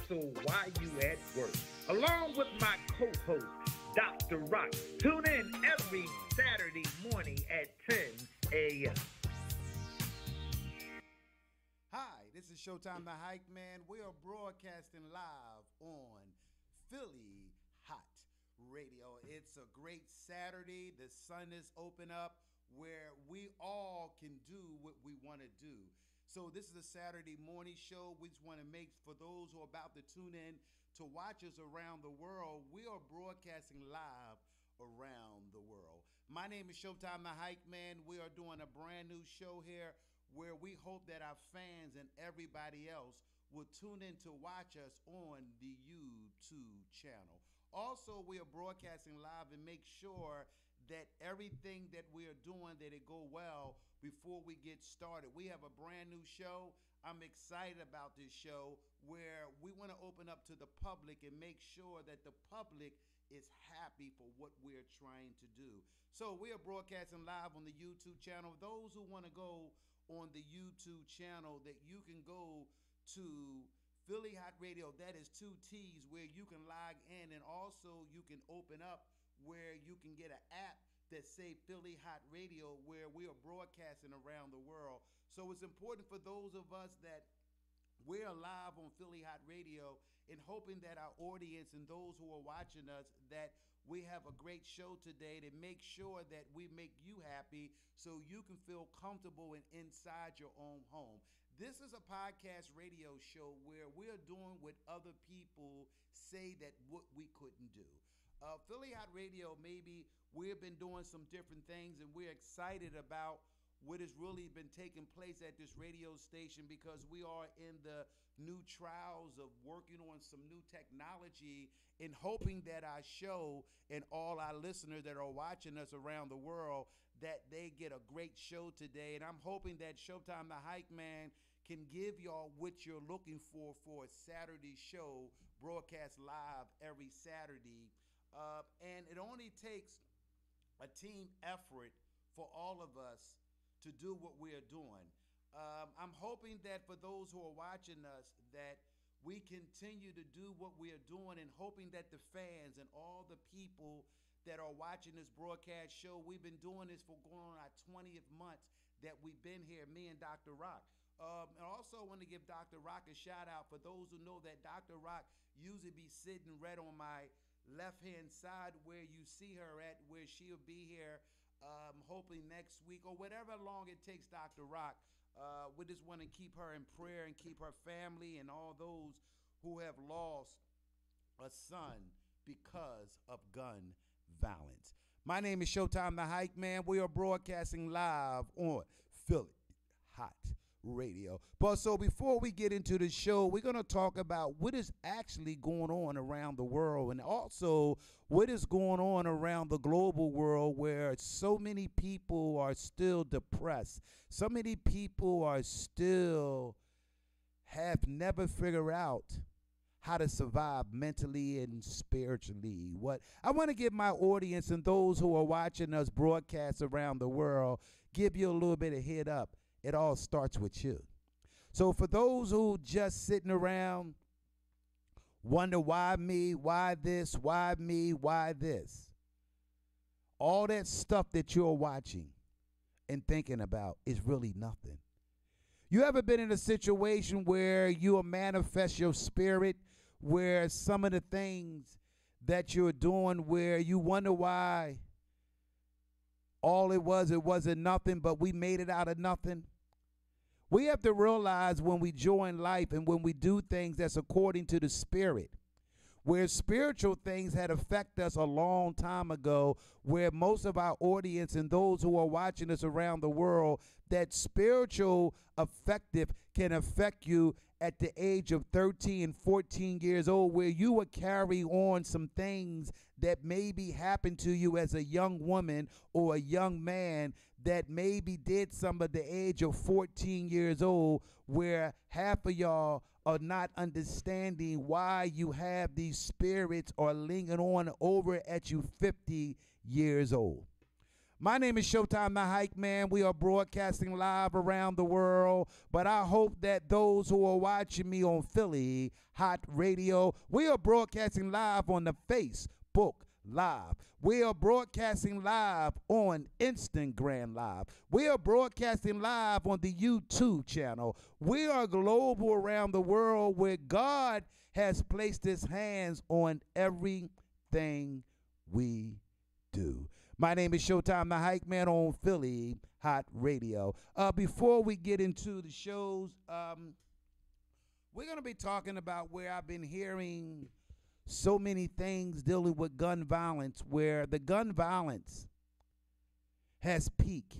also while you at work. Along with my co-host, Dr. Rock. Tune in every Saturday morning at 10 a.m. Hi, this is Showtime the Hype Man. We are broadcasting live on Philly Hot Radio. It's a great Saturday. The sun is open up where we all can do what we want to do. So this is a Saturday morning show. We just want to make, for those who are about to tune in to watch us around the world, we are broadcasting live around the world. My name is Showtime the Hype Man. We are doing a brand new show here where we hope that our fans and everybody else will tune in to watch us on the YouTube channel. Also, we are broadcasting live and make sure that everything that we are doing, that it go well before we get started. We have a brand new show. I'm excited about this show where we want to open up to the public and make sure that the public is happy for what we're trying to do. So we are broadcasting live on the YouTube channel. Those who want to go on the YouTube channel, that you can go to Philly Hot Radio. That is 2 T's, where you can log in, and also you can open up where you can get an app that say Philly Hot Radio, where we are broadcasting around the world. So it's important for those of us that we're live on Philly Hot Radio, and hoping that our audience and those who are watching us, that we have a great show today to make sure that we make you happy so you can feel comfortable and inside your own home. This is a podcast radio show where we're doing what other people say that what we couldn't do. Philly Hot Radio, maybe we've been doing some different things, and we're excited about what has really been taking place at this radio station, because we are in the new trials of working on some new technology and hoping that our show and all our listeners that are watching us around the world, that they get a great show today. And I'm hoping that Showtime the Hype Man can give y'all what you're looking for a Saturday show, broadcast live every Saturday. And it only takes a team effort for all of us to do what we are doing. I'm hoping that for those who are watching us, that we continue to do what we are doing, and hoping that the fans and all the people that are watching this broadcast show, we've been doing this for going on our 20th month that we've been here, me and Dr. Rock. And also want to give Dr. Rock a shout out. For those who know that Dr. Rock usually be sitting right on my left-hand side where you see her at, where she'll be here hopefully next week or whatever long it takes Dr. Rock. We just want to keep her in prayer and keep her family and all those who have lost a son because of gun violence. My name is Showtime the Hype Man. We are broadcasting live on Philly Hot Radio. But so before we get into the show, we're going to talk about what is actually going on around the world, and also what is going on around the global world, where so many people are still depressed. So many people are still have never figured out how to survive mentally and spiritually. What I want to give my audience and those who are watching us broadcast around the world, give you a little bit of head up. It all starts with you. So for those who just sitting around, wonder why me, why this, why me, why this, all that stuff that you're watching and thinking about is really nothing. You ever been in a situation where you manifest your spirit, where some of the things that you're doing, where you wonder why all it wasn't nothing, but we made it out of nothing? We have to realize when we join life and when we do things that's according to the spirit, where spiritual things had affected us a long time ago, where most of our audience and those who are watching us around the world, that spiritual effective can affect you at the age of 13, 14 years old, where you will carry on some things that maybe happened to you as a young woman or a young man that maybe did some at the age of 14 years old, where half of y'all are not understanding why you have these spirits or lingering on over at you 50 years old. My name is Showtime the Hype Man. We are broadcasting live around the world, but I hope that those who are watching me on Philly Hot Radio, we are broadcasting live on the Facebook Live. We are broadcasting live on Instagram Live. We are broadcasting live on the YouTube channel. We are global around the world where God has placed his hands on everything we do. My name is Showtime the Hype Man on Philly Hot Radio. Before we get into the shows, we're going to be talking about where I've been hearing so many things dealing with gun violence, where the gun violence has peaked,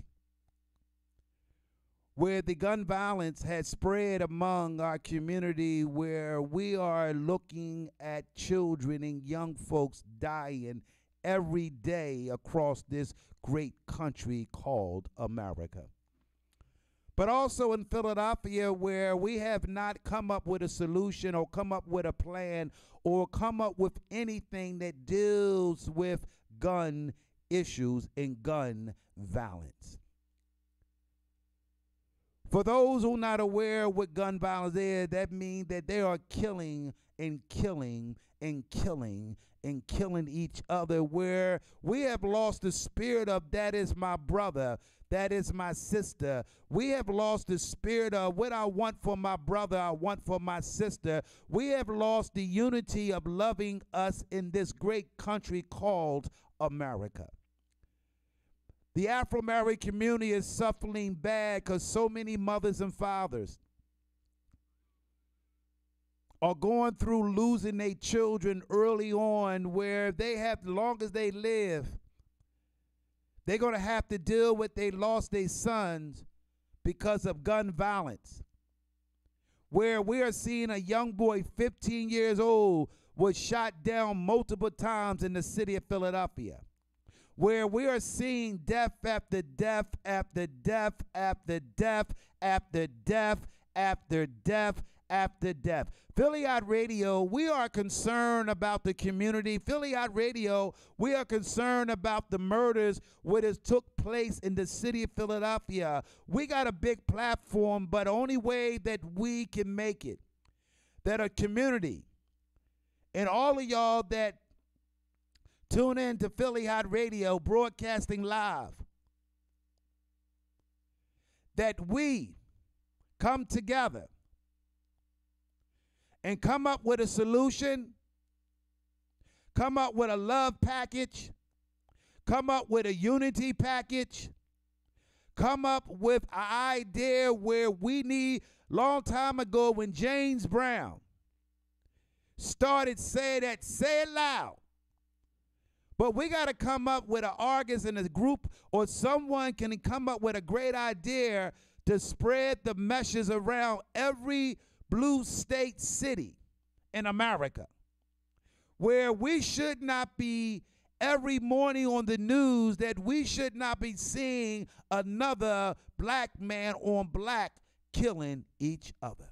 where the gun violence has spread among our community, where we are looking at children and young folks dying every day across this great country called America. But also in Philadelphia, where we have not come up with a solution or come up with a plan or come up with anything that deals with gun issues and gun violence. For those who are not aware what gun violence is, that means that they are killing and killing and killing and killing each other, where we have lost the spirit of that is my brother, that is my sister. We have lost the spirit of what I want for my brother, I want for my sister. We have lost the unity of loving us in this great country called America. The Afro-American community is suffering bad because so many mothers and fathers are going through losing their children early on, where they have, as long as they live, they're going to have to deal with they lost their sons because of gun violence. Where we are seeing a young boy, 15 years old, was shot down multiple times in the city of Philadelphia. Where we are seeing death after death after death after death after death after death after death. Philly Hot Radio, we are concerned about the community. Philly Hot Radio, we are concerned about the murders what has took place in the city of Philadelphia. We got a big platform, but the only way that we can make it, that a community and all of y'all that tune in to Philly Hot Radio broadcasting live, that we come together and come up with a solution, come up with a love package, come up with a unity package, come up with an idea where we need, long time ago when James Brown started saying that, say it loud. But we got to come up with an artist in a group, or someone can come up with a great idea to spread the message around every blue state city in America, where we should not be every morning on the news, that we should not be seeing another black man on black killing each other.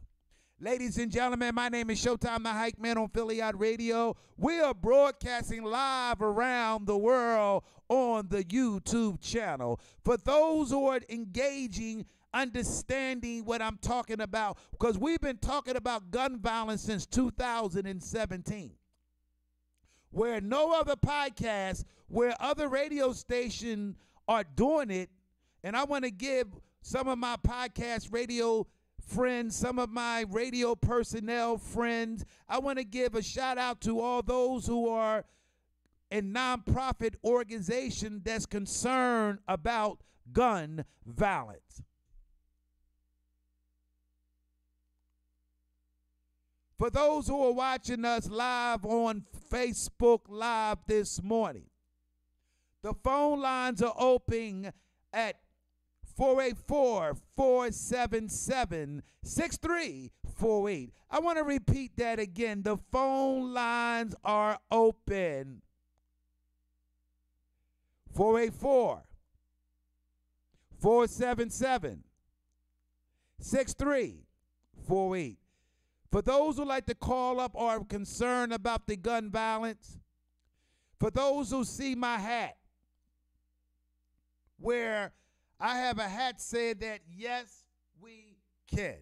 Ladies and gentlemen, my name is Showtime the Hype Man on Philly Hot Radio. We are broadcasting live around the world on the YouTube channel. For those who are engaging, understanding what I'm talking about, because we've been talking about gun violence since 2017, where no other podcast, where other radio stations are doing it. And I want to give some of my podcast radio friends, some of my radio personnel friends, I want to give a shout out to all those who are in nonprofit organization that's concerned about gun violence. For those who are watching us live on Facebook Live this morning, the phone lines are open at 484-477-6348. I want to repeat that again. The phone lines are open. 484-477-6348. For those who like to call up or are concerned about the gun violence, for those who see my hat, where I have a hat said that yes, we can.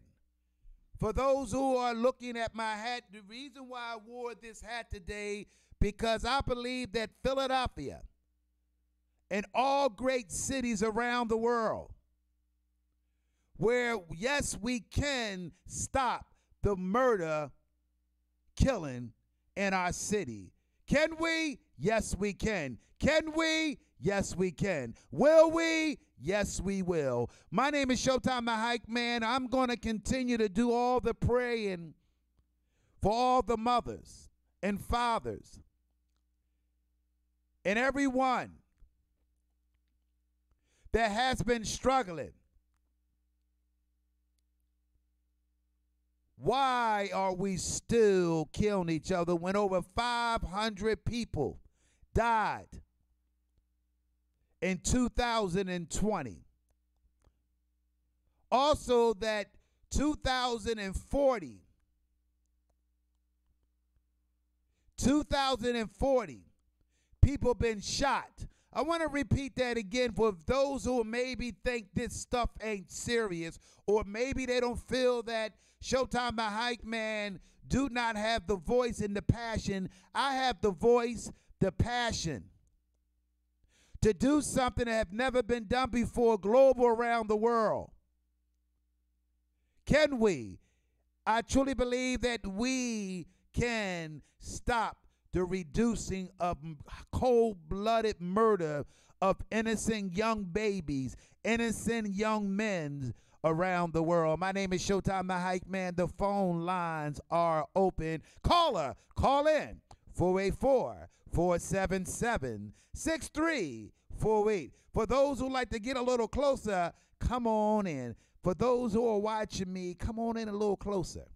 For those who are looking at my hat, the reason why I wore this hat today, because I believe that Philadelphia and all great cities around the world, where yes, we can stop the murder, killing in our city. Can we? Yes, we can. Can we? Yes, we can. Will we? Yes, we will. My name is Showtime the Hype Man. I'm going to continue to do all the praying for all the mothers and fathers and everyone that has been struggling. Why are we still killing each other when over 500 people died in 2020? Also, that 2040 people been shot. I want to repeat that again for those who maybe think this stuff ain't serious, or maybe they don't feel that Showtime the Hype Man do not have the voice and the passion. I have the voice, the passion to do something that have never been done before, global, around the world. Can we? I truly believe that we can stop the reducing of cold-blooded murder of innocent young babies, innocent young men around the world. My name is Showtime the Hype Man. The phone lines are open. Caller, call in 484-477-6348. For those who like to get a little closer, come on in. For those who are watching me, come on in a little closer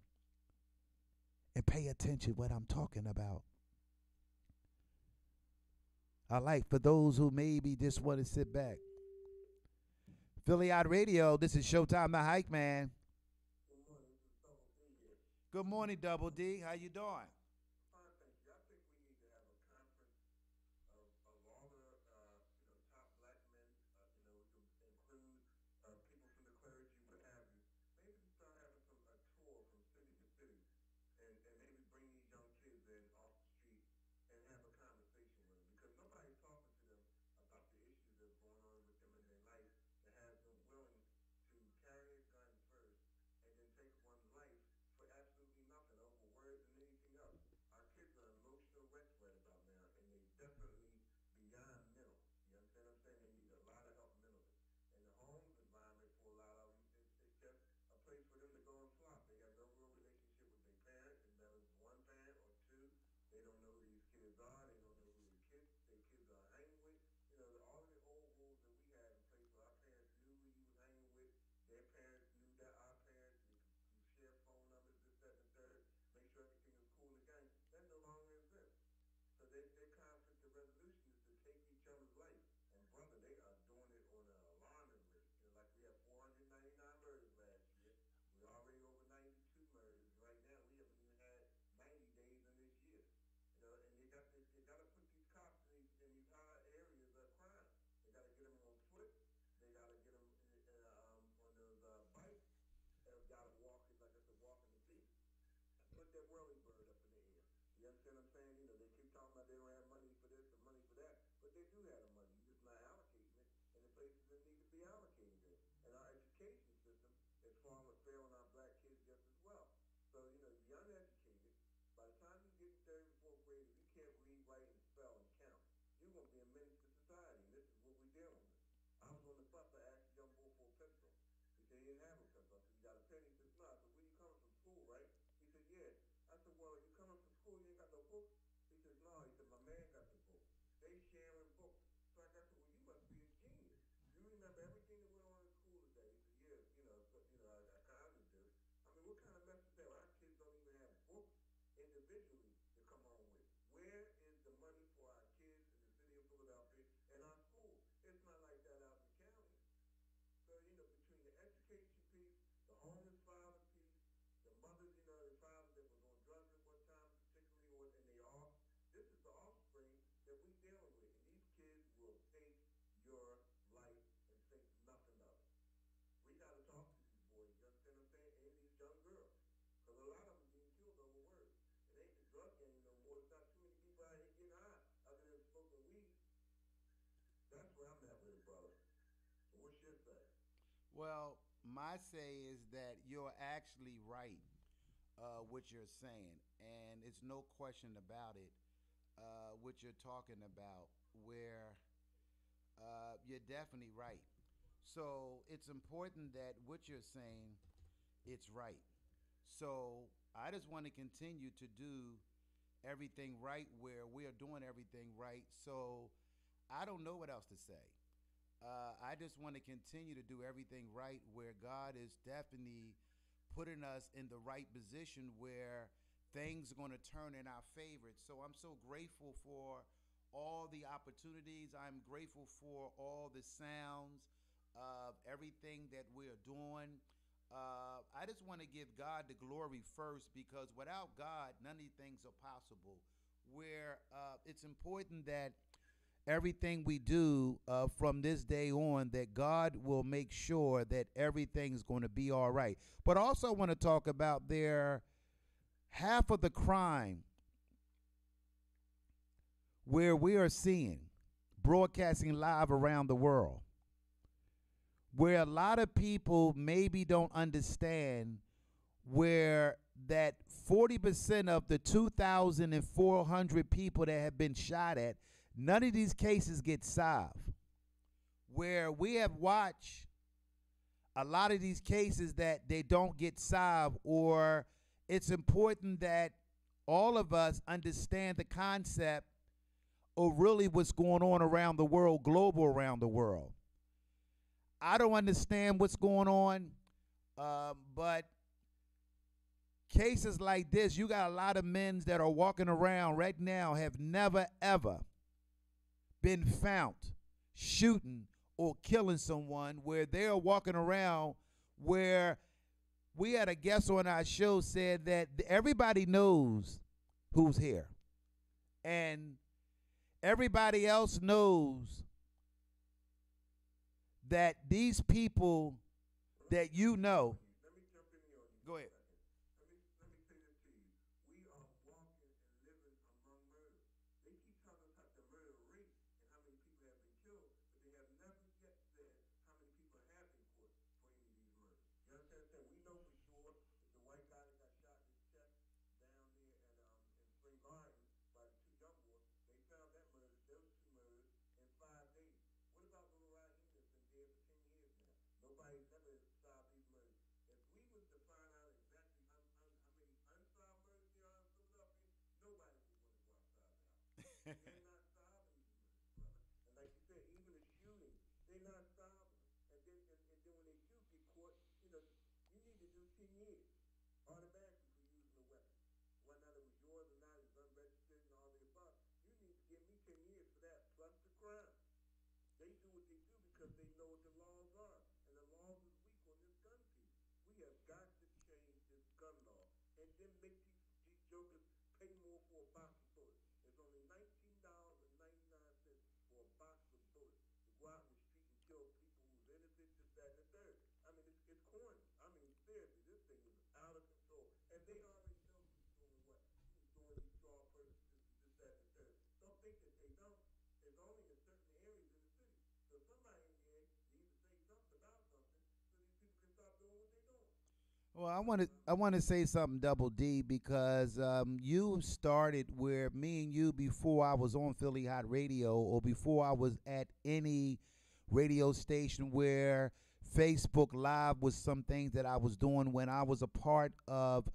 and pay attention to what I'm talking about. I like for those who maybe just want to sit back. Philly Out Radio, this is Showtime the Hype Man. Good morning, Double D. How you doing? Well, my say is that you're actually right, what you're saying, and it's no question about it. What you're talking about, where you're definitely right. So it's important that what you're saying, it's right. So I just want to continue to do everything right where we are doing everything right. So I don't know what else to say. I just want to continue to do everything right where God is definitely putting us in the right position where things are going to turn in our favor. So I'm so grateful for all the opportunities. I'm grateful for all the sounds of everything that we're doing. I just want to give God the glory first because without God, none of these things are possible. Where it's important that everything we do from this day on, that God will make sure that everything's going to be all right. But also, I want to talk about their half of the crime where we are seeing broadcasting live around the world, where a lot of people maybe don't understand where that 40% of the 2,400 people that have been shot at, none of these cases get solved. Where we have watched a lot of these cases that they don't get solved, or it's important that all of us understand the concept of really what's going on around the world, global around the world. I don't understand what's going on, but cases like this, you got a lot of men that are walking around right now have never ever been found shooting or killing someone, where they're walking around, where we had a guest on our show said that everybody knows who's here and everybody else knows that these people that you know. Let me jump in here on you Go for a ahead. second. Let me say this to you. We are walking and living among murder. They keep telling us how the murder rate and how many people have been killed, but they have never yet said how many people have been caught for any of these murders. You understand what I'm saying? We know for sure that the white guy that got shot in his chest down there at in Spring Gardens by the two young boys, they found that murder, those two murders, in 5 days. What about little Raheem that's been dead for 10 years now? Nobody's never solved these murders. If we was to find out exactly how many unsolved murders there are in Philadelphia, nobody would want to go outside the house. They're not solving these murders, brother. And like you said, even the shootings, they're not solving them. And then when they do get caught, you need to do 10 years automatically for using a weapon. Whether it was yours or not, it's unregistered and all the above. You need to give me 10 years for that, plus the crime. They do what they do because they know what the laws are. And the laws is weak on this gun piece. We have got to change this gun law and then make these jokers pay more for a box of bullets. It's only $19.99 for a box of bullets to go out in the street and kill people who's innocent, this, that, and the third. I mean, it's corny. I mean, seriously, this thing is out of control. And they already know who's doing what. Who's doing these straw purchases, this, that, and the third. Don't think that they don't. It's only in certain areas in the city. So somebody in there needs to say something about something so these people can stop doing what they're doing. Well, I want to say something, Double D, because you started where me and you, before I was on Philly Hot Radio or before I was at any radio station, where Facebook Live was some things that I was doing when I was a part of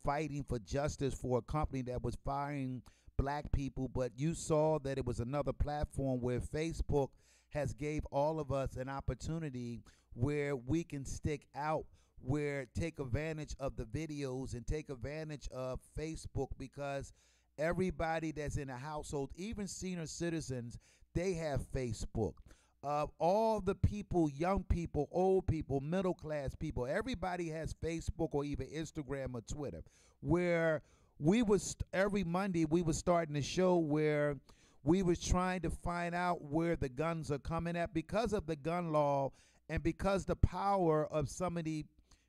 fighting for justice for a company that was firing black people. But you saw that it was another platform where Facebook has gave all of us an opportunity where we can stick out, where take advantage of the videos and take advantage of Facebook, because everybody that's in a household, even senior citizens, they have Facebook. All the people, young people, old people, middle class people, everybody has Facebook or even Instagram or Twitter. Where every Monday we was starting a show where we was trying to find out where the guns are coming at because of the gun law and because the power of some of the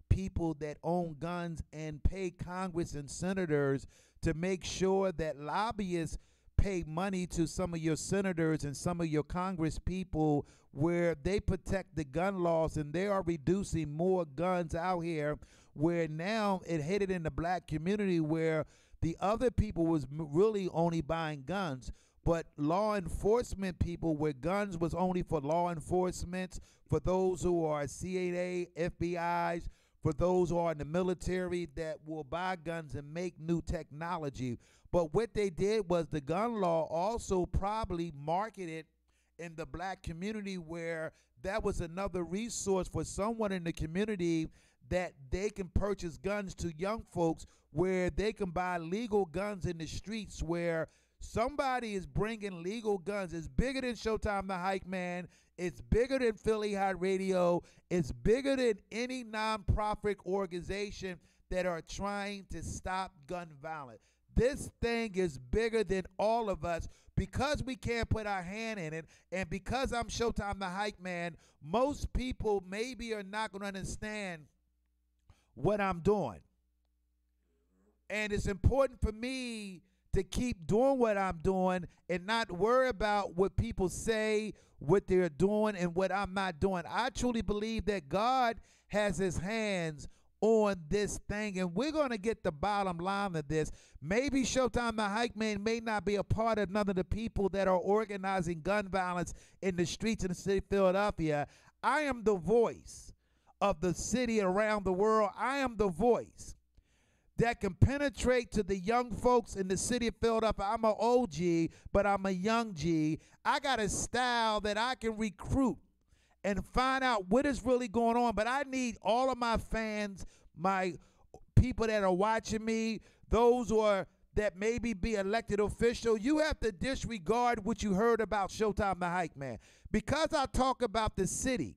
people that own guns and pay Congress and senators to make sure that lobbyists pay money to some of your senators and some of your Congress people where they protect the gun laws, and they are reducing more guns out here, where now it hit it in the black community where the other people was really only buying guns, but law enforcement people, where guns was only for law enforcement, for those who are CIA, FBI's, for those who are in the military that will buy guns and make new technology. But what they did was the gun law also probably marketed in the black community, where that was another resource for someone in the community that they can purchase guns to young folks, where they can buy legal guns in the streets, where somebody is bringing legal guns. It's bigger than Showtime the Hype Man. It's bigger than Philly Hot Radio. It's bigger than any nonprofit organization that are trying to stop gun violence. This thing is bigger than all of us, because we can't put our hand in it, and because I'm Showtime the Hype Man, most people maybe are not going to understand what I'm doing. And it's important for me to keep doing what I'm doing and not worry about what people say, what they're doing, and what I'm not doing. I truly believe that God has his hands on this thing, and we're going to get the bottom line of this. Maybe Showtime the Hype Man may not be a part of none of the people that are organizing gun violence in the streets in the city of Philadelphia. I am the voice of the city around the world. I am the voice that can penetrate to the young folks in the city of Philadelphia. I'm an OG, but I'm a young G. I got a style that I can recruit and find out what is really going on. But I need all of my fans, my people that are watching me, those who are that maybe be elected official. You have to disregard what you heard about Showtime the Hype Man. Because I talk about the city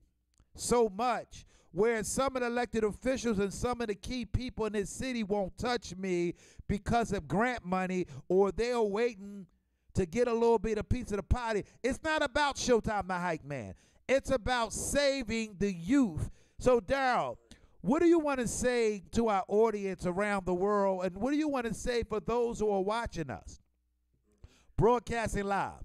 so much, where some of the elected officials and some of the key people in this city won't touch me because of grant money, or they're waiting to get a little bit of piece of the pie. It's not about Showtime the Hype Man. It's about saving the youth. So, Daryl, what do you want to say to our audience around the world, and what do you want to say for those who are watching us, broadcasting live?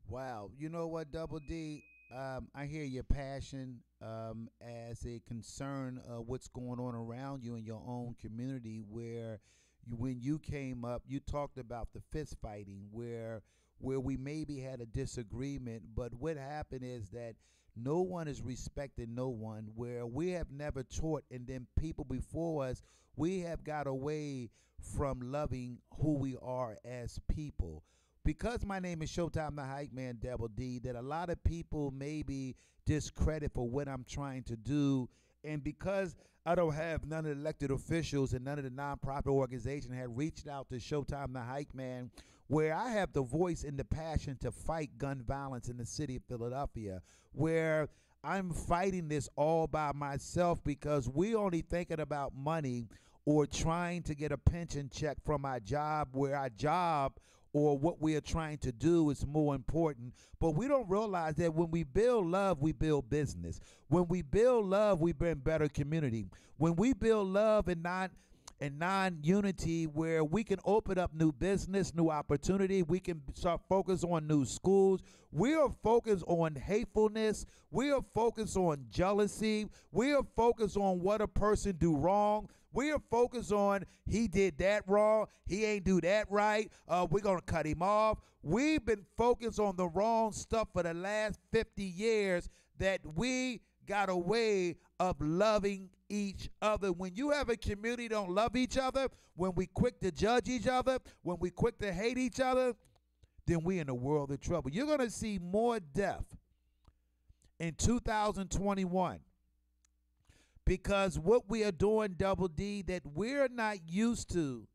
Wow. You know what, Double D? I hear your passion as a concern of what's going on around you in your own community, where when you came up, you talked about the fist fighting, where where we maybe had a disagreement, but what happened is that no one is respecting no one, where we have never taught, and then people before us, we have got away from loving who we are as people. Because my name is Showtime the Hype Man Double D, that a lot of people maybe discredit for what I'm trying to do. And because I don't have none of the elected officials and none of the nonprofit organizations had reached out to Showtime the Hype Man, where I have the voice and the passion to fight gun violence in the city of Philadelphia, where I'm fighting this all by myself because we only thinking about money or trying to get a pension check from our job, where our job or what we are trying to do is more important. But we don't realize that when we build love, we build business. When we build love, we bring better community. When we build love and non-unity, where we can open up new business, new opportunity, we can start focus on new schools. We are focused on hatefulness. We are focused on jealousy. We are focused on what a person do wrong. We are focused on he did that wrong, he ain't do that right, we're going to cut him off. We've been focused on the wrong stuff for the last 50 years, that we got a way of loving each other. When you have a community don't love each other, when we quick to judge each other, when we quick to hate each other, then we in a world of trouble. You're going to see more death in 2021. Because what we are doing, Double D, that we're not used to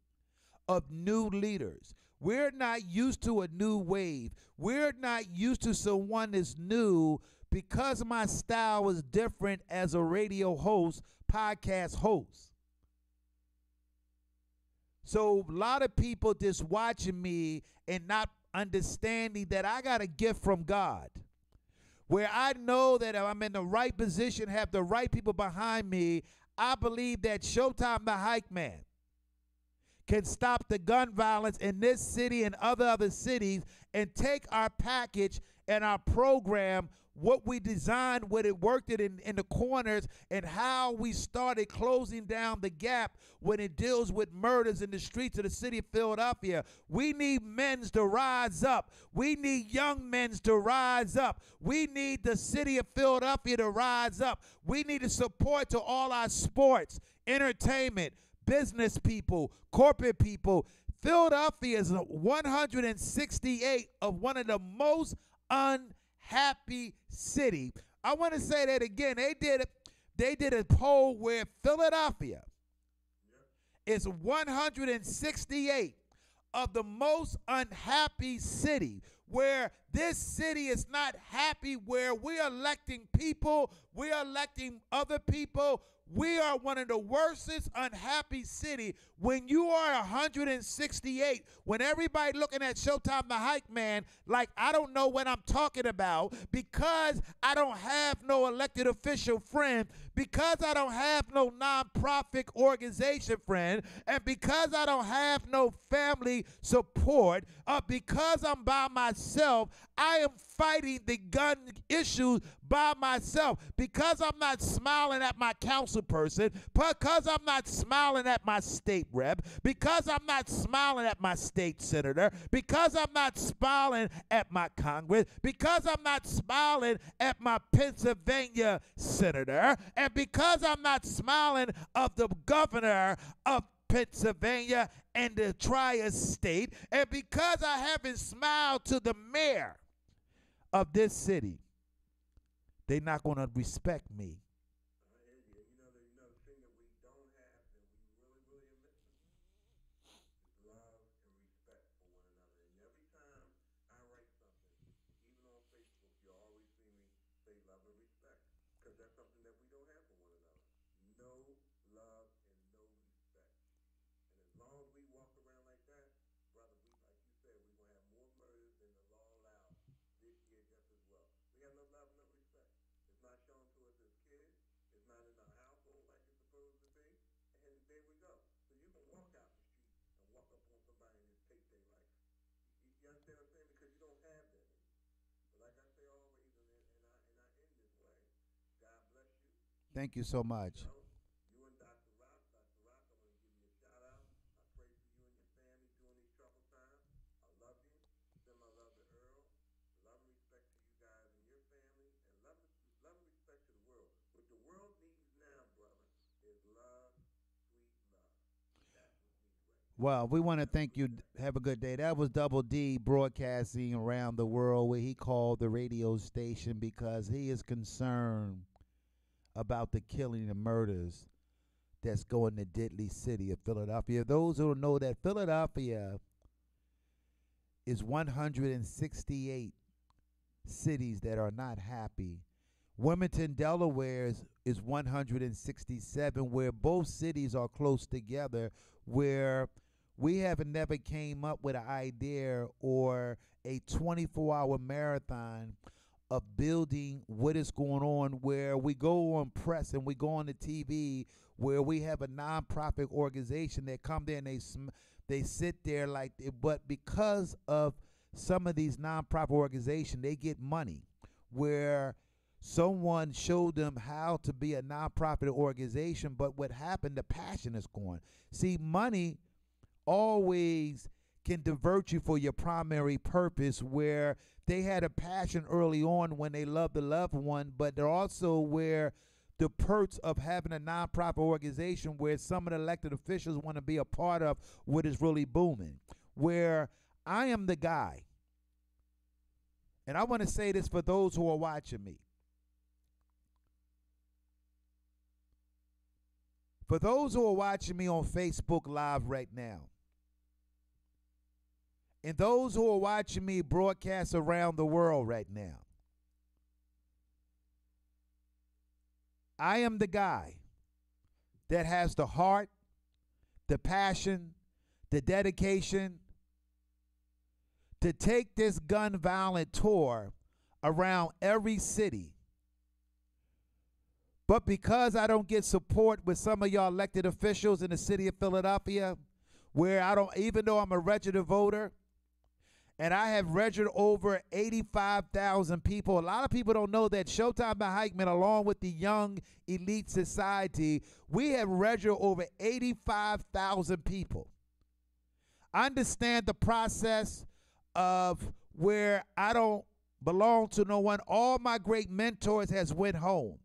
of new leaders. We're not used to a new wave. We're not used to someone that's new, because my style is different as a radio host, podcast host. So a lot of people just watching me and not understanding that I got a gift from God, where I know that if I'm in the right position, have the right people behind me. I believe that Showtime the Hype Man can stop the gun violence in this city and other cities, and take our package and our program, what we designed, what it worked it in the corners, and how we started closing down the gap when it deals with murders in the streets of the city of Philadelphia. We need men to rise up. We need young men to rise up. We need the city of Philadelphia to rise up. We need to support to all our sports, entertainment, business people, corporate people. Philadelphia is 168 of one of the most unhappy city. I want to say that again. They did a poll where Philadelphia is 168 of the most unhappy city, where this city is not happy, where we're electing people, we're electing other people. We are one of the worstest unhappy city. When you are 168, when everybody looking at Showtime the Hype Man like I don't know what I'm talking about, because I don't have no elected official friend, because I don't have no nonprofit organization friend, and because I don't have no family support, because I'm by myself, I am fighting the gun issues by myself, because I'm not smiling at my council person, because I'm not smiling at my state rep, because I'm not smiling at my state senator, because I'm not smiling at my Congress, because I'm not smiling at my Pennsylvania senator, and because I'm not smiling of the governor of Pennsylvania and the tri-state, and because I haven't smiled to the mayor of this city, they're not going to respect me. You know the thing that we don't have that we really, really are missing is love and respect for one another. And every time I write something, even on Facebook, you always see me say love and respect, because that's something that we don't have for one another. No love and no respect. And as long as we walk around like that, brother, we, like you said, we're going to have more murders than the law allows this year just as well. We have no love, no respect. It's not shown to us as kids. It's not in our household like it's supposed to be. And there we go. So you can walk out the street and walk up on somebody and just take their life. You understand what I'm saying? Because you don't have that in you. But like I say always, and I end this way, God bless you. Thank you so much. You and Dr. Rock, I want to give you a shout out. I pray for you and your family during these troubled times. I love you. Send my love to Well, we want to thank you. Have a good day. That was Double D broadcasting around the world where he called the radio station because he is concerned about the killing and murders that's going to Diddley City of Philadelphia. Those who don't know that Philadelphia is 168 cities that are not happy. Wilmington, Delaware is 167, where both cities are close together, where we haven't never came up with an idea or a 24-hour marathon of building what is going on, where we go on press and we go on the TV, where we have a nonprofit organization that come there and they sit there like, but because of some of these nonprofit organizations, they get money, where someone showed them how to be a nonprofit organization, but what happened, the passion is gone. See, money always can divert you for your primary purpose, where they had a passion early on when they loved the loved one, but they're also where the perks of having a nonprofit organization where some of the elected officials want to be a part of what is really booming, where I am the guy. And I want to say this for those who are watching me. For those who are watching me on Facebook Live right now, and those who are watching me broadcast around the world right now, I am the guy that has the heart, the passion, the dedication to take this gun violent tour around every city. But because I don't get support with some of y'all elected officials in the city of Philadelphia, where I don't, even though I'm a registered voter, and I have registered over 85,000 people. A lot of people don't know that Showtime by Heikman, along with the Young Elite Society, we have registered over 85,000 people. I understand the process of where I don't belong to no one. All my great mentors has went home,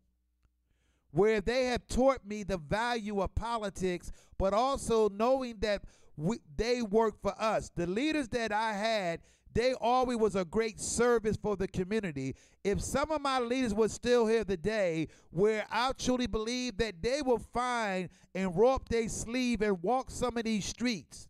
where they have taught me the value of politics, but also knowing that they work for us. The leaders that I had, they always was a great service for the community. If some of my leaders were still here today, where I truly believe that they will find and roll up their sleeve and walk some of these streets,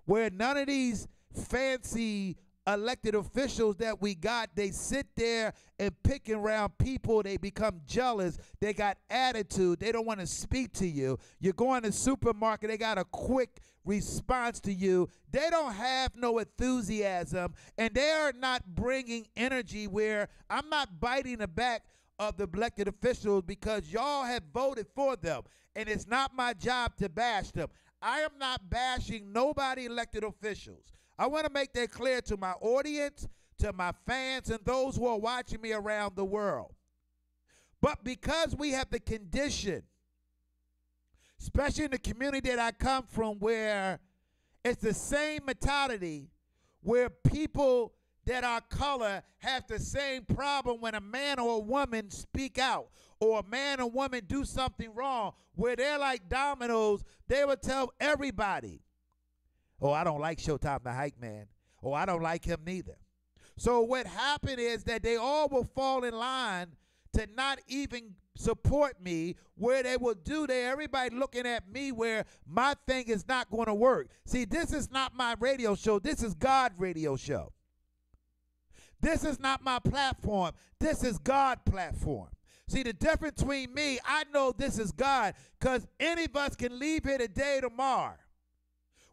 where none of these fancy elected officials that we got, they sit there and picking around people. They become jealous. They got attitude. They don't want to speak to you. You go in the supermarket, they got a quick response to you. They don't have no enthusiasm, and they are not bringing energy, where I'm not biting the back of the elected officials because y'all have voted for them, and it's not my job to bash them. I am not bashing nobody elected officials. I want to make that clear to my audience, to my fans, and those who are watching me around the world. But because we have the condition, especially in the community that I come from, where it's the same mentality, where people that are color have the same problem when a man or a woman speak out, or a man or woman do something wrong, where they're like dominoes. They will tell everybody, oh, I don't like Showtime the Hype Man. Oh, I don't like him neither. So what happened is that they all will fall in line to not even support me, where they will do there. Everybody looking at me where my thing is not going to work. See, this is not my radio show. This is God's radio show. This is not my platform. This is God's platform. See, the difference between me, I know this is God, because any of us can leave here today, tomorrow,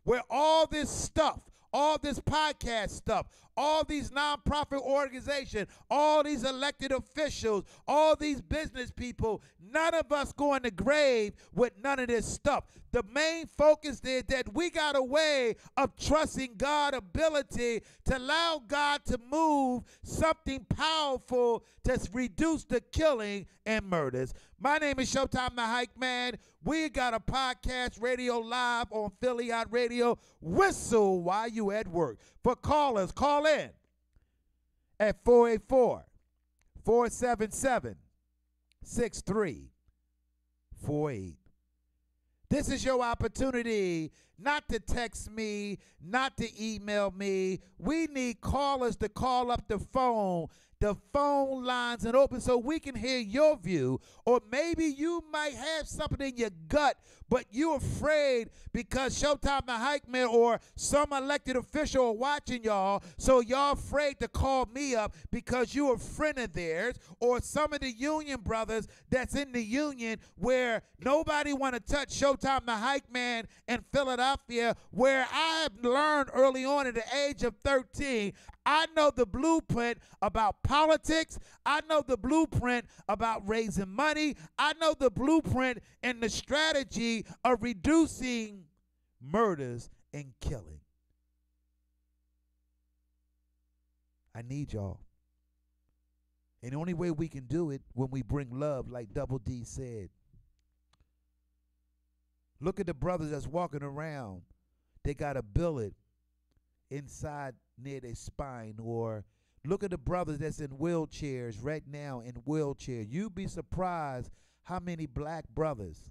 where all this stuff, all this podcast stuff, all these nonprofit organizations, all these elected officials, all these business people, none of us go in the grave with none of this stuff. The main focus is that we got a way of trusting God's ability to allow God to move something powerful to reduce the killing and murders. My name is Showtime the Hype Man. We got a podcast radio live on Philly Hot Radio. Whistle while you at work. For callers, call in at 484-477-6348. This is your opportunity not to text me, not to email me. We need callers to call up the phone lines and open so we can hear your view. Or maybe you might have something in your gut, but you're afraid because Showtime the Hype Man or some elected official are watching y'all, so y'all afraid to call me up because you're a friend of theirs, or some of the union brothers that's in the union where nobody want to touch Showtime the Hype Man in Philadelphia, where I have learned early on at the age of 13, I know the blueprint about politics. I know the blueprint about raising money. I know the blueprint and the strategy of reducing murders and killing. I need y'all. And the only way we can do it when we bring love, like Double D said. Look at the brothers that's walking around. They got a billet inside near their spine. Or look at the brothers that's in wheelchairs right now, in wheelchair. You'd be surprised how many black brothers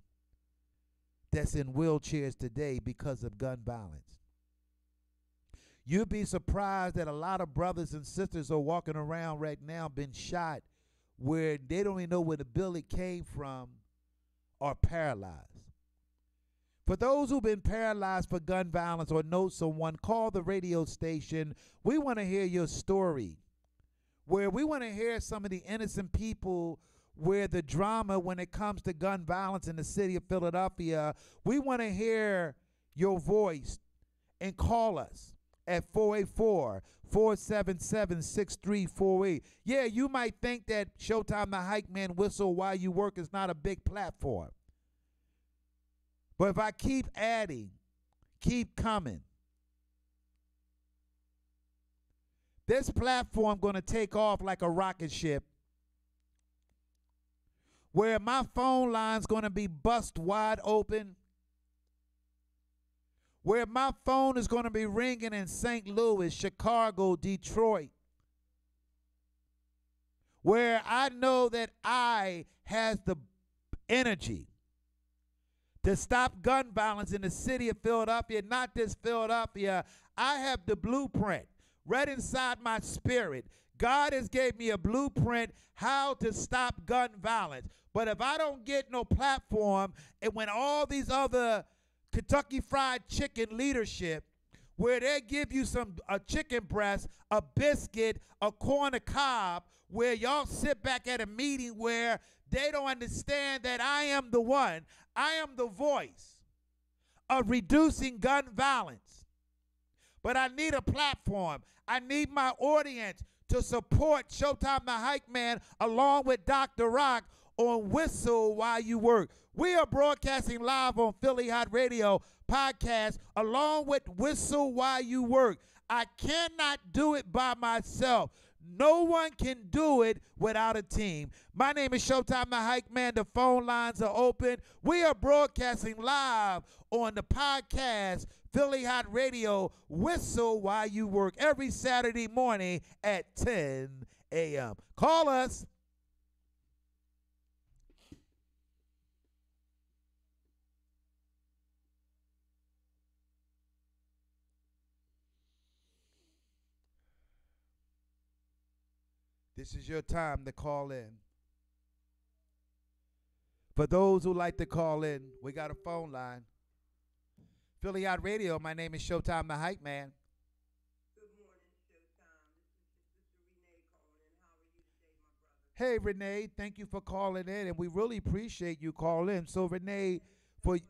that's in wheelchairs today because of gun violence. You'd be surprised that a lot of brothers and sisters are walking around right now been shot where they don't even know where the bullet came from, or paralyzed. For those who've been paralyzed for gun violence or know someone, call the radio station. We want to hear your story, where we want to hear some of the innocent people where the drama when it comes to gun violence in the city of Philadelphia. We want to hear your voice, and call us at 484-477-6348. Yeah, you might think that Showtime the Hype Man Whistle While You Work is not a big platform. But if I keep adding, keep coming, this platform going to take off like a rocket ship, where my phone line's going to be bust wide open, where my phone is going to be ringing in St. Louis, Chicago, Detroit, where I know that I has the energy to stop gun violence in the city of Philadelphia. Not just Philadelphia. I have the blueprint right inside my spirit. God has gave me a blueprint how to stop gun violence. But if I don't get no platform, and when all these other Kentucky Fried Chicken leadership, where they give you a chicken breast, a biscuit, a corn on the cob, where y'all sit back at a meeting where they don't understand that I am the one, I am the voice of reducing gun violence. But I need a platform. I need my audience to support Showtime the Hype Man along with Dr. Rock on Whistle While You Work. We are broadcasting live on Philly Hot Radio podcast along with Whistle While You Work. I cannot do it by myself. No one can do it without a team. My name is Showtime the Hype Man. The phone lines are open. We are broadcasting live on the podcast Philly Hot Radio Whistle While You Work every Saturday morning at 10 a.m. Call us. This is your time to call in. For those who like to call in, we got a phone line. Philly Hot Radio, my name is Showtime the Hype Man. Good morning, Showtime. This is Sister Renee calling in. How are you today, my brother? Hey, Renee, thank you for calling in, and we really appreciate you calling in. So, Renee, for... I'm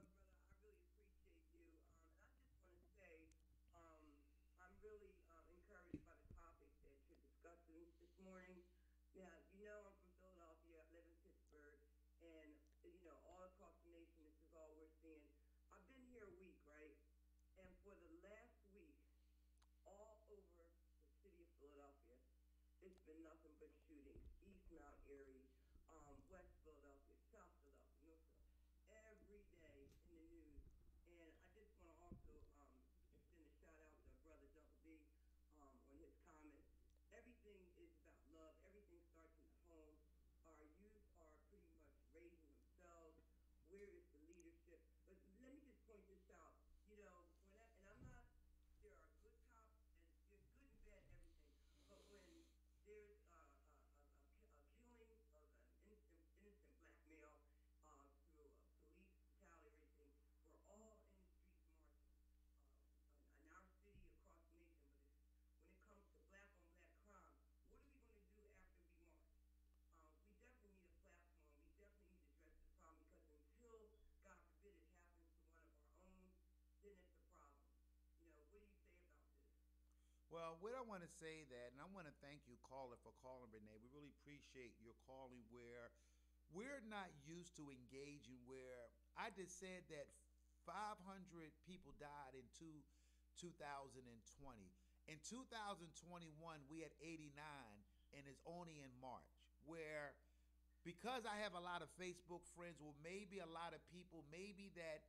really encouraged by the topic that you're discussing this morning. Now, you know I'm from Philadelphia, I live in Pittsburgh, and, all across the nation, this is all we're seeing. I've been here a week, right? And for the last week, all over the city of Philadelphia, it's been nothing but shootings. East Mount Airy, West Philadelphia, South Philadelphia, North Philadelphia, every day in the news. And I just want to also extend a shout out to Brother Double D on his comments. Everything is about love. Everything starts in the home. Our youth are pretty much raising themselves. Where is the leadership? But let me just point this out. We don't want to say that, and I want to thank you, caller, for calling, Renee. We really appreciate your calling. Where we're not used to engaging. Where I just said that 500 people died in 2020. In 2021, we had 89, and it's only in March. Where because I have a lot of Facebook friends, or maybe a lot of people, maybe that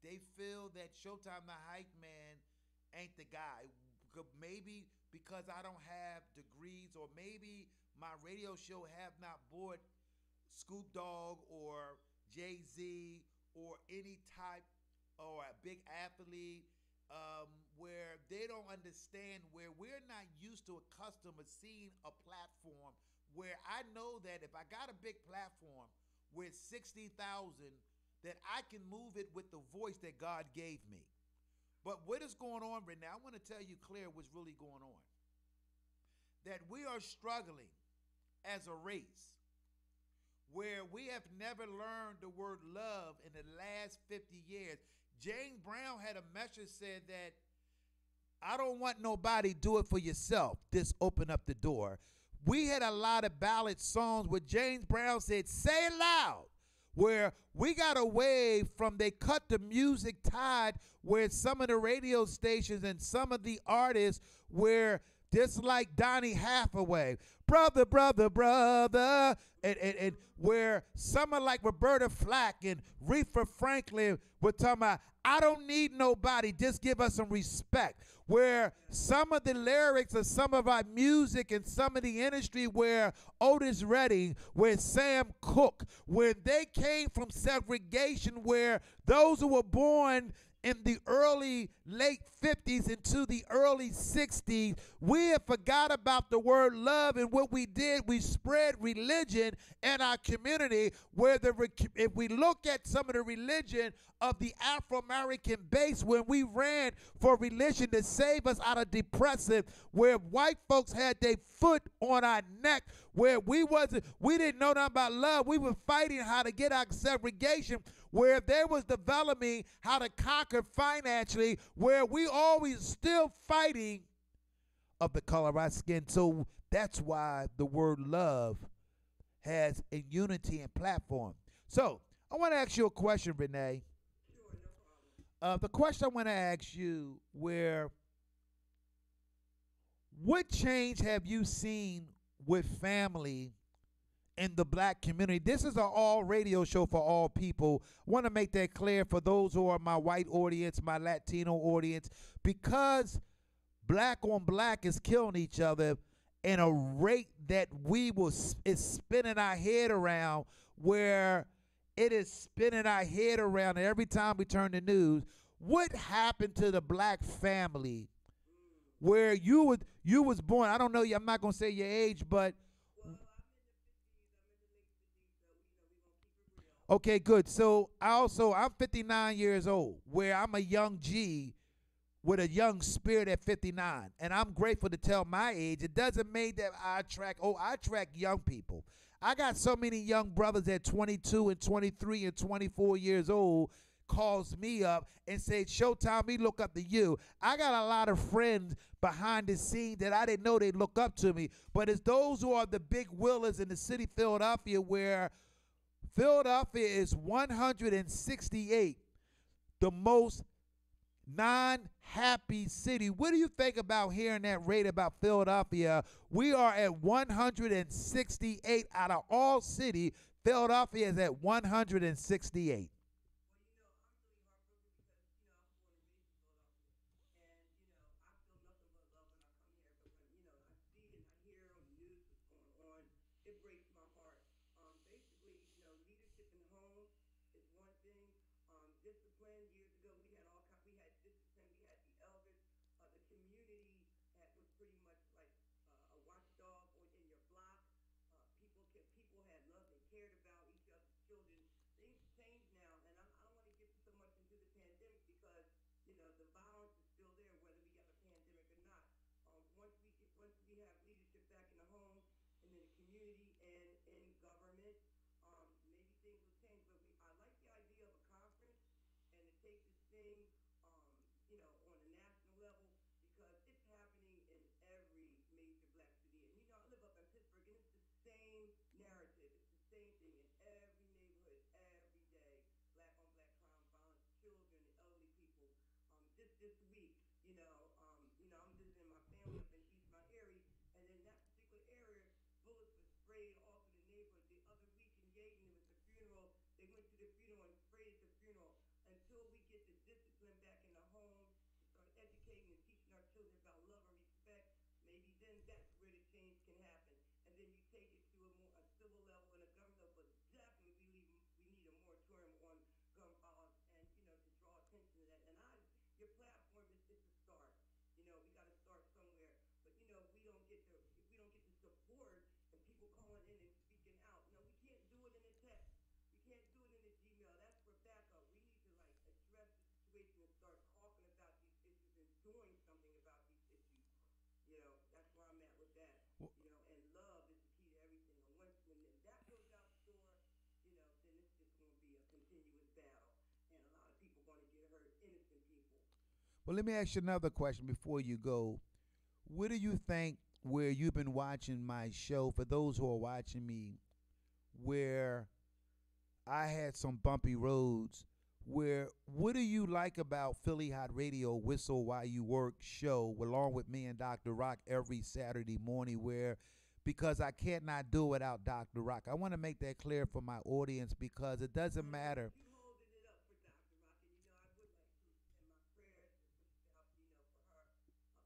they feel that Showtime the Hype Man ain't the guy. Maybe because I don't have degrees, or maybe my radio show have not bought Scoop Dogg or Jay Z or any type or a big athlete, where they don't understand, where we're not used to a customer seeing a platform, where I know that if I got a big platform with 60,000, that I can move it with the voice that God gave me. But what is going on right now? I want to tell you clear what's really going on. That we are struggling as a race, where we have never learned the word love in the last 50 years. James Brown had a message said that I don't want nobody, do it for yourself. Just open up the door. We had a lot of ballad songs where James Brown said, say it loud. Where we got away from, they cut the music tide, where some of the radio stations and some of the artists, where just like Donny Hathaway, brother, brother, brother, and where someone like Roberta Flack and Aretha Franklin were talking about, I don't need nobody, just give us some respect. Where some of the lyrics of some of our music and some of the industry, where Otis Redding, where Sam Cooke, where they came from segregation, where those who were born in the late 50s into the early 60s, we have forgot about the word love, and what we did, we spread religion in our community, where if we look at some of the religion of the Afro-American base, when we ran for religion to save us out of depressive, where white folks had their foot on our neck, where we didn't know nothing about love. We were fighting how to get our segregation, where there was developing how to conquer financially, where we always still fighting of the color of our skin. So that's why the word love has a unity and platform. So I want to ask you a question, Renee. Sure, no problem. The question I want to ask you, what change have you seen with family in the black community? This is an all radio show for all people. I want to make that clear for those who are my white audience, my Latino audience, because black on black is killing each other in a rate that is spinning our head around, where it is spinning our head around, and every time we turn the news, what happened to the black family where you was born? I don't know you. I'm not gonna say your age, but Well, I'm in the 50s, I'm in the late 50s, so, we're going to keep it real. okay, good. So I'm 59 years old, where I'm a young G with a young spirit at 59, and I'm grateful to tell my age. It doesn't mean that I attract young people. I got so many young brothers at 22 and 23 and 24 years old calls me up and said, Showtime, we look up to you. I got a lot of friends behind the scenes that I didn't know they'd look up to me, but it's those who are the big willers in the city of Philadelphia, where Philadelphia is 168, the most non-happy city. What do you think about hearing that rate about Philadelphia? We are at 168 out of all city. Philadelphia is at 168. People had loved and cared about each other's children. Things changed now. this week. I'm visiting my family up in East Mount Airy, and in that particular area, bullets were sprayed all through the neighborhood. The other week in Yaden, it was a funeral. They went to the funeral and sprayed at the funeral. Until we get the discipline back in the home, start educating and teaching our children about love and respect, maybe then that's where the change can happen. And then you take it to a civil level and a government level, but definitely we need a moratorium on gun violence and, to draw attention to that. And your platform is a start. We got to start somewhere. But, if we don't get the support and people calling in and speaking out, we can't do it in a text. We can't do it in a Gmail. That's for backup. We need to, address the situation and start talking about these issues and doing something about these issues. That's where I'm at with that. And love is the key to everything. And when that goes out the door, then it's just going to be a continuous battle. And a lot of people going to get hurt, innocent people. Well, let me ask you another question before you go. What do you think, where you've been watching my show, for those who are watching me, where I had some bumpy roads, what do you like about Philly Hot Radio Whistle While You Work show, along with me and Dr. Rock every Saturday morning, because I cannot do it without Dr. Rock. I want to make that clear for my audience, because it doesn't matter. You holding it up for Dr. Rock, and I would like to extend my prayers out,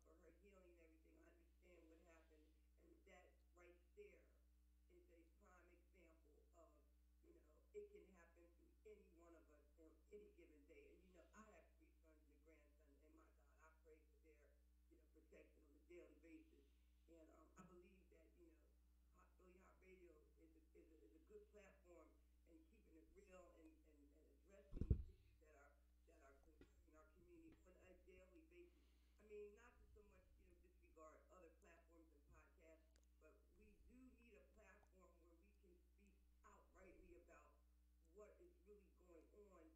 for her healing and everything. I understand what happened, and that right there is a prime example of, it can happen to any one of us on any given day. And I have 3 sons and a grandson, and my God, I pray for their, protection on a daily basis. And I believe that, Philly Hot Radio is a good platform and keeping it real and addressing the issues that are concerning our community on a daily basis. I mean, not to so much, disregard other platforms and podcasts, but we do need a platform where we can speak outrightly about what is really going on,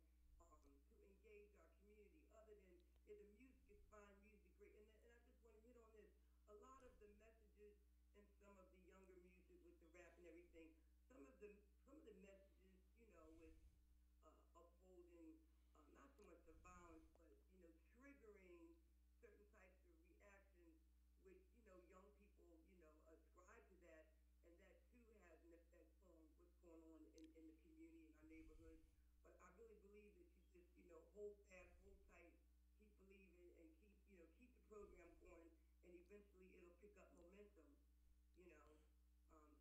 to engage our community. Other than, the music is fine, music great, and I just want to hit on this. A lot of the messages and some of the younger music with the rap and everything, some of the messages, with upholding, not so much the violence, but triggering certain types of reactions, which young people ascribe to that, and that too has an effect on what's going on in the community, in our neighborhoods. But I really believe that you just hold fast, hold tight, keep believing, and keep the program going, and eventually it'll pick up momentum.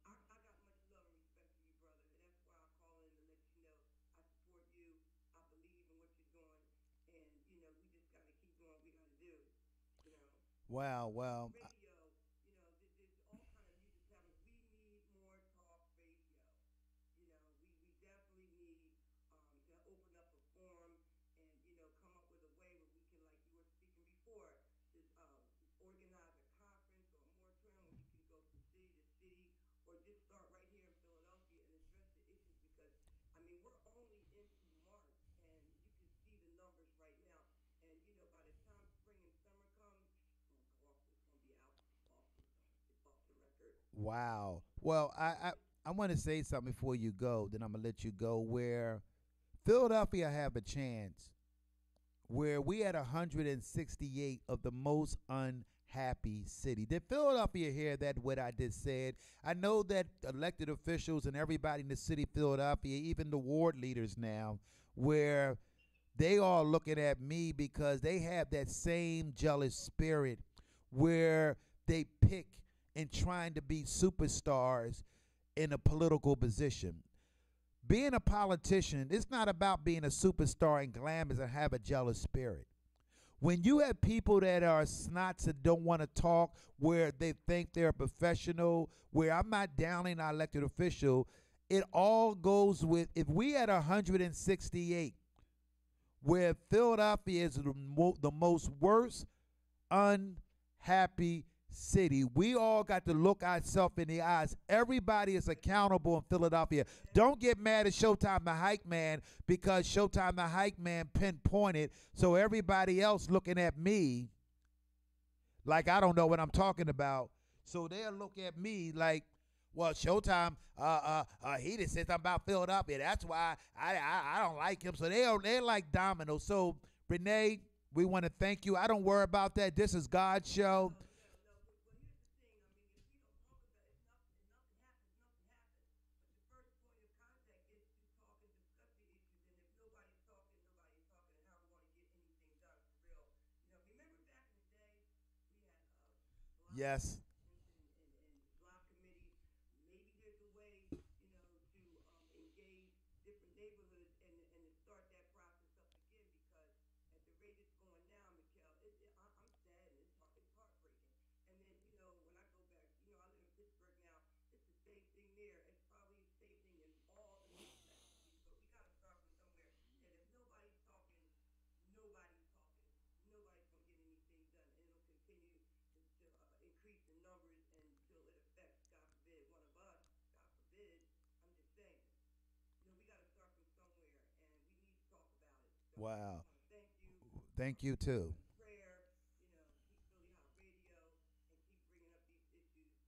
I got much love and respect for you, brother, and that's why I call in to let you know I support you. I believe in what you're doing, and we just got to keep doing what we got to do. Wow. Radio, there's all kind of music talent. We need more talk radio. We definitely need to open up a forum and come up with a way where we can, like you were speaking before, just organize a conference or a moratorium where we can go from city to city, or just start right here in Philadelphia and address the issues, because we're only into March, and you can see the numbers right now. And by the time spring and summer comes, it's gonna be out off the record. Wow. Well, I want to say something before you go, then I'm going to let you go, where Philadelphia have a chance, where we had 168 of the most unhappy city. Did Philadelphia hear that, what I just said? I know that elected officials and everybody in the city of Philadelphia, even the ward leaders now, where they are looking at me because they have that same jealous spirit where they pick and trying to be superstars in a political position. Being a politician, it's not about being a superstar and glamorous and have a jealous spirit. When you have people that are snots and don't want to talk, where they think they're a professional, where I'm not downing our elected official, it all goes with, if we had 168, where Philadelphia is the most worst unhappy city, we all got to look ourselves in the eyes. Everybody is accountable in Philadelphia. Don't get mad at Showtime the Hype Man, because Showtime the Hype Man pinpointed, so everybody else looking at me like I don't know what I'm talking about. So they'll look at me like, well, Showtime, he just said something about Philadelphia. That's why I don't like him. So they're like dominoes. So, Renee, We want to thank you. I don't worry about that. This is God's show. Yes. Block committees, maybe there's a way, to engage different neighborhoods and to start that process up again because at the rate it's going now, Mikhail, I'm sad and it's heartbreaking. And then, when I go back, I live in Pittsburgh now, it's the same thing there. It's probably the same thing in all the major cities, but we got to start from somewhere. And if nobody's talking, nobody's talking. Nobody's going to get anything done, and it'll continue to increase in numbers until it affects, God forbid, one of us. God forbid. I'm just saying. We got to start from somewhere, and we need to talk about it. So Wow. I want to thank you. Thank you too. Prayer, keep Philly Hot Radio, and keep bringing up these issues,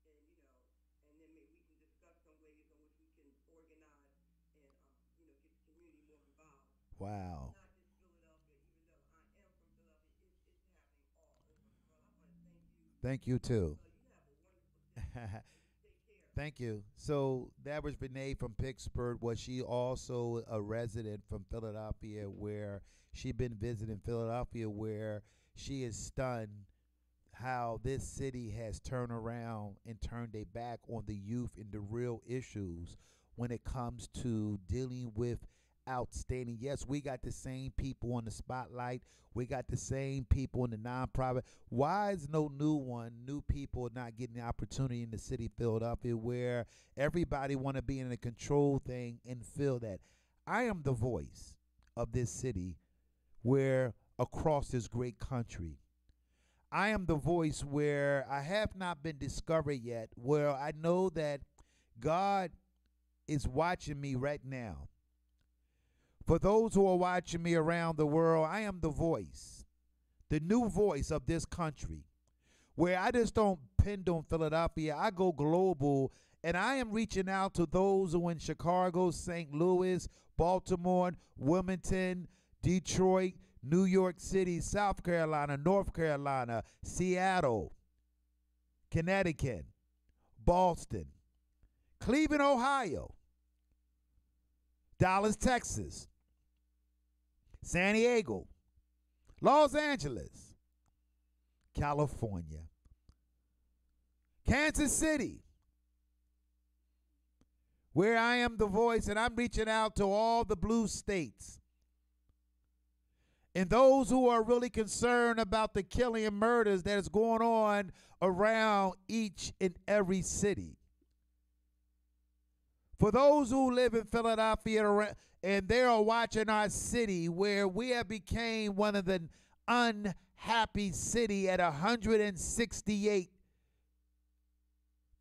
and then maybe we can discuss some ways in which we can organize and, get the community more involved. Wow. Not just Philadelphia, even though I am from Philadelphia, it's happening all over the world. I want to thank you. Thank you too. So you have a wonderful day. Take care. Thank you. So that was Renee from Pittsburgh. Was she also a resident from Philadelphia where she been visiting Philadelphia where she is stunned how this city has turned around and turned their back on the youth and the real issues when it comes to dealing with outstanding. Yes, we got the same people on the spotlight. We got the same people in the nonprofit. Why is no new people not getting the opportunity in the city of Philadelphia where everybody want to be in a control thing and feel that I am the voice of this city where across this great country. I am the voice where I have not been discovered yet, where I know that God is watching me right now. For those who are watching me around the world, I am the voice, the new voice of this country, where I just don't depend on Philadelphia. I go global, and I am reaching out to those who are in Chicago, St. Louis, Baltimore, Wilmington, Detroit, New York City, South Carolina, North Carolina, Seattle, Connecticut, Boston, Cleveland, Ohio, Dallas, Texas, San Diego, Los Angeles, California, Kansas City, where I am the voice, and I'm reaching out to all the blue states. And those who are really concerned about the killing and murders that is going on around each and every city. For those who live in Philadelphia and they are watching our city where we have became one of the unhappy city at 168.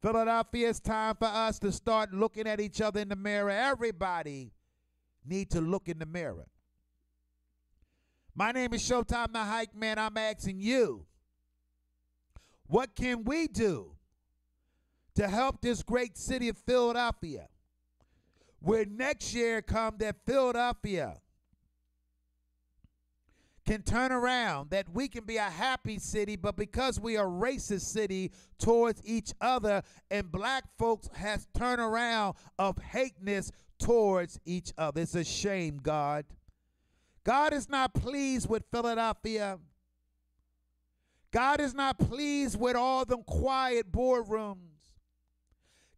Philadelphia, it's time for us to start looking at each other in the mirror. Everybody need to look in the mirror. My name is Showtime the Hype Man. I'm asking you, what can we do to help this great city of Philadelphia? Where next year come that Philadelphia can turn around, that we can be a happy city, but because we are a racist city towards each other, and black folks has turned around of hateness towards each other. It's a shame, God. God is not pleased with Philadelphia. God is not pleased with all them quiet boardrooms.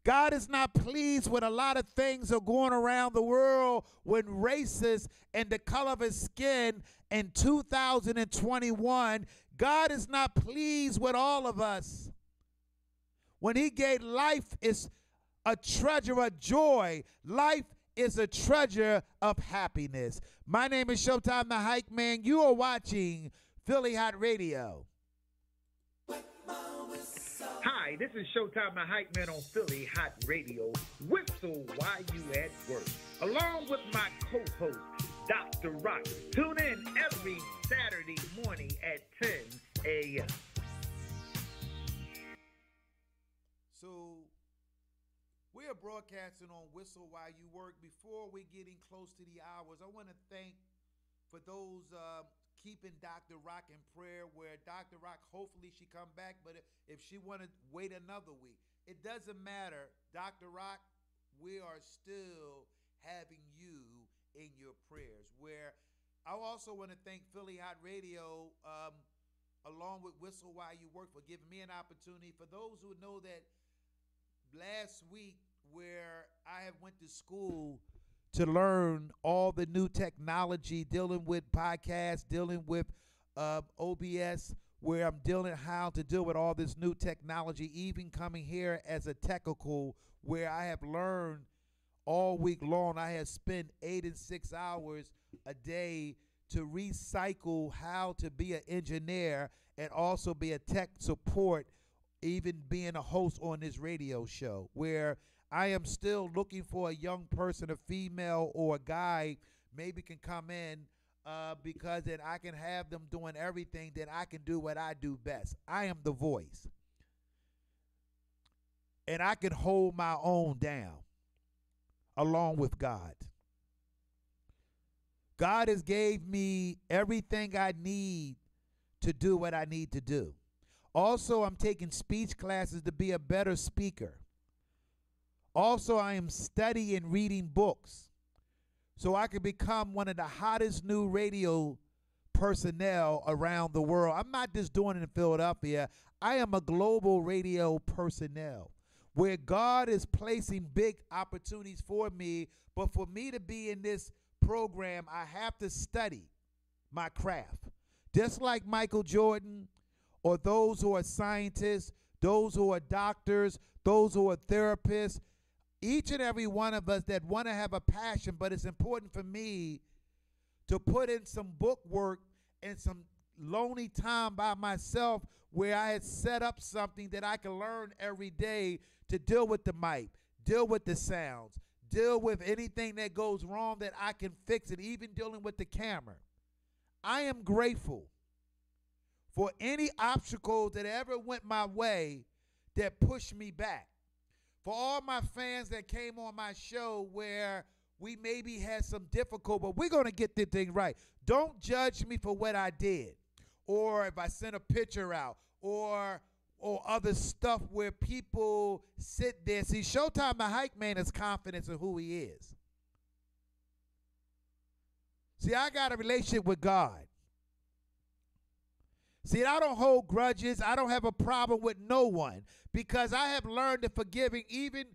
God is not pleased with a lot of things that are going around the world when racists and the color of his skin in 2021. God is not pleased with all of us. When he gave life is a treasure of joy. Life is a treasure of happiness. My name is Showtime the Hype Man. You are watching Philly Hot Radio. Hi, this is Showtime the Hype Man on Philly Hot Radio. Whistle while you at work. Along with my co-host, Dr. Rock. Tune in every Saturday morning at 10 a.m. So we are broadcasting on Whistle While You Work. Before we getting close to the hours, I want to thank for those keeping Dr. Rock in prayer, where Dr. Rock, hopefully she come back, but if she want to wait another week, it doesn't matter. Dr. Rock, we are still having you in your prayers. Where I also want to thank Philly Hot Radio, along with Whistle While You Work, for giving me an opportunity. For those who know that last week, where I have went to school to learn all the new technology, dealing with podcasts, dealing with OBS, where I'm dealing how to deal with all this new technology, even coming here as a technical, where I have learned all week long. I have spent 8 and 6 hours a day to recycle how to be an engineer and also be a tech support, even being a host on this radio show, where I am still looking for a young person, a female or a guy, maybe can come in, because then I can have them doing everything, then I can do what I do best. I am the voice. And I can hold my own down along with God. God has gave me everything I need to do what I need to do. Also, I'm taking speech classes to be a better speaker. Also, I am studying reading books so I can become one of the hottest new radio personnel around the world. I'm not just doing it in Philadelphia. I am a global radio personnel, where God is placing big opportunities for me. But for me to be in this program, I have to study my craft. Just like Michael Jordan, or those who are scientists, those who are doctors, those who are therapists, each and every one of us that want to have a passion, but it's important for me to put in some book work and some lonely time by myself, where I had set up something that I can learn every day to deal with the mic, deal with the sounds, deal with anything that goes wrong that I can fix it, even dealing with the camera. I am grateful for any obstacles that ever went my way that pushed me back. For all my fans that came on my show where we maybe had some difficult, but we're going to get this thing right. Don't judge me for what I did, or if I sent a picture out, or other stuff where people sit there. See, Showtime the Hype Man is confidence in who he is. See, I got a relationship with God. See, I don't hold grudges. I don't have a problem with no one, because I have learned to forgiving even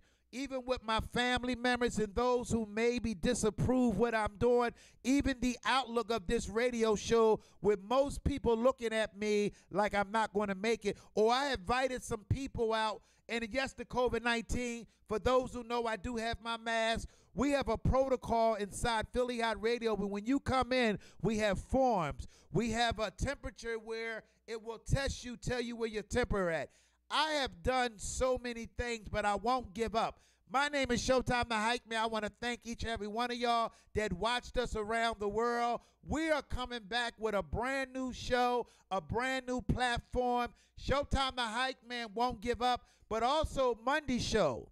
with my family members and those who maybe disapprove what I'm doing. Even the outlook of this radio show, with most people looking at me like I'm not going to make it. Or I invited some people out, and yes, the COVID-19, for those who know, I do have my mask. We have a protocol inside Philly Hot Radio, but when you come in, we have forms. We have a temperature where it will test you, tell you where your temperature at. I have done so many things, but I won't give up. My name is Showtime the Hype Man. I want to thank each and every one of y'all that watched us around the world. We are coming back with a brand new show, a brand new platform. Showtime the Hype Man won't give up, but also Monday show,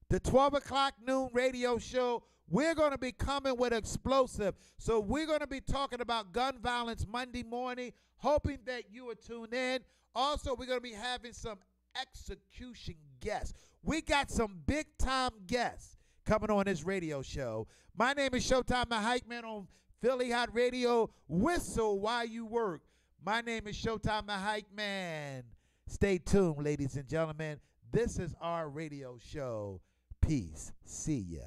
the 12 o'clock noon radio show. We're going to be coming with explosive. So we're going to be talking about gun violence Monday morning, hoping that you will tune in. Also, we're going to be having some execution guests. We got some big-time guests coming on this radio show. My name is Showtime the Hype Man on Philly Hot Radio. Whistle while you work. My name is Showtime the Hype Man. Stay tuned, ladies and gentlemen. This is our radio show. Peace. See ya.